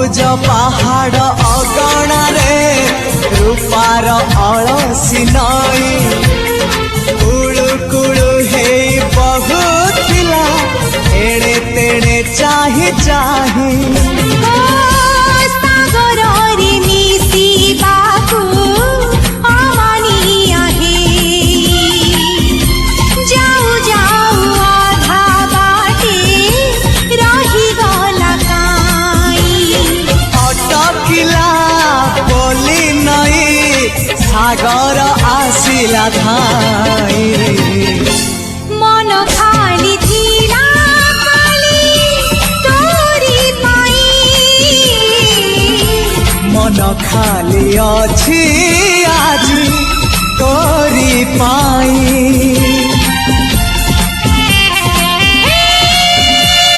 सबुज पहाड़ अगणारे रूपार अलसी नई कुळु कुळु हे बहुथिला एड़े तेड़े चाही चाही सागर आसिला धाई मन खाली थिला खाली तोरी पाई मन खाली अछि आज तोरी पाई।